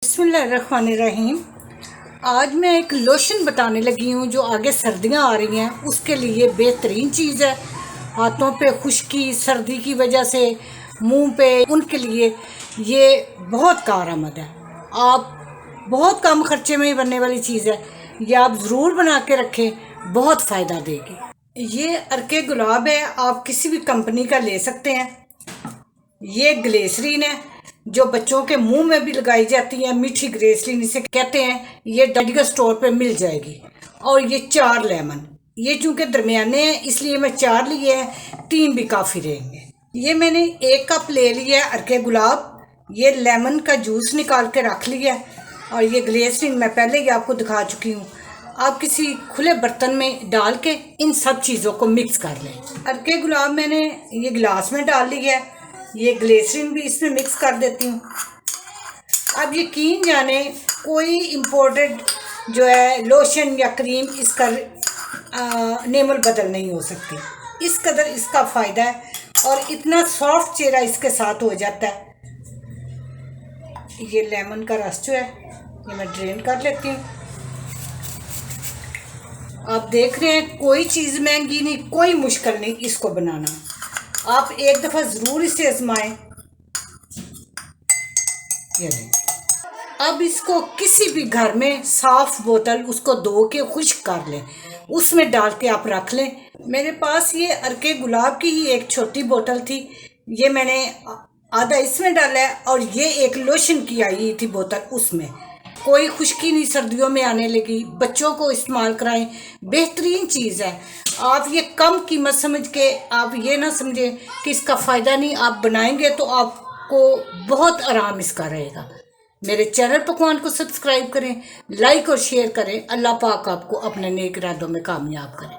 बिस्मिल्लाहिर्रहमानिर्रहीम। आज मैं एक लोशन बताने लगी हूँ जो आगे सर्दियाँ आ रही हैं उसके लिए बेहतरीन चीज़ है। हाथों पे खुश्की, सर्दी की वजह से मुंह पे, उनके लिए ये बहुत कारआमद है। आप बहुत कम खर्चे में ही बनने वाली चीज़ है। ये आप ज़रूर बना के रखें, बहुत फ़ायदा देगी। ये अर्के गुलाब है, आप किसी भी कंपनी का ले सकते हैं। ये ग्लिसरीन है जो बच्चों के मुंह में भी लगाई जाती है, मीठी ग्लिसरीन इसे कहते हैं। ये मेडिकल स्टोर पे मिल जाएगी। और ये 4 लेमन, ये चूंकि दरमियाने हैं इसलिए मैं 4 लिए हैं, 3 भी काफ़ी रहेंगे। ये मैंने 1 कप ले लिया है अर्के गुलाब। ये लेमन का जूस निकाल के रख लिया है और ये ग्लिसरीन मैं पहले ही आपको दिखा चुकी हूँ। आप किसी खुले बर्तन में डाल के इन सब चीज़ों को मिक्स कर लें। अर्के गुलाब मैंने ये गिलास में डाल लिया है, ये ग्लिसरीन भी इसमें मिक्स कर देती हूँ। अब यकीन जाने कोई इम्पोर्टेड जो है लोशन या क्रीम इसका नेमल बदल नहीं हो सकती। इस कदर इसका फ़ायदा है और इतना सॉफ्ट चेहरा इसके साथ हो जाता है। ये लेमन का रस जो है ये मैं ड्रेन कर लेती हूँ। आप देख रहे हैं कोई चीज़ महंगी नहीं, कोई मुश्किल नहीं इसको बनाना। आप एक दफ़ा ज़रूर इसे आजमाएं। ये अब इसको किसी भी घर में साफ बोतल उसको धो के खुश्क कर लें, उसमें डाल के आप रख लें। मेरे पास ये अर्के गुलाब की ही एक छोटी बोतल थी, ये मैंने आधा इसमें डाला है और ये एक लोशन की आई थी बोतल, उसमें कोई खुश्की नहीं सर्दियों में आने लगी। बच्चों को इस्तेमाल कराएं, बेहतरीन चीज़ है। आप ये कम कीमत समझ के आप ये ना समझें कि इसका फ़ायदा नहीं, आप बनाएंगे तो आपको बहुत आराम इसका रहेगा। मेरे चैनल पकवान को सब्सक्राइब करें, लाइक और शेयर करें। अल्लाह पाक आपको अपने नेक इरादों में कामयाब करें।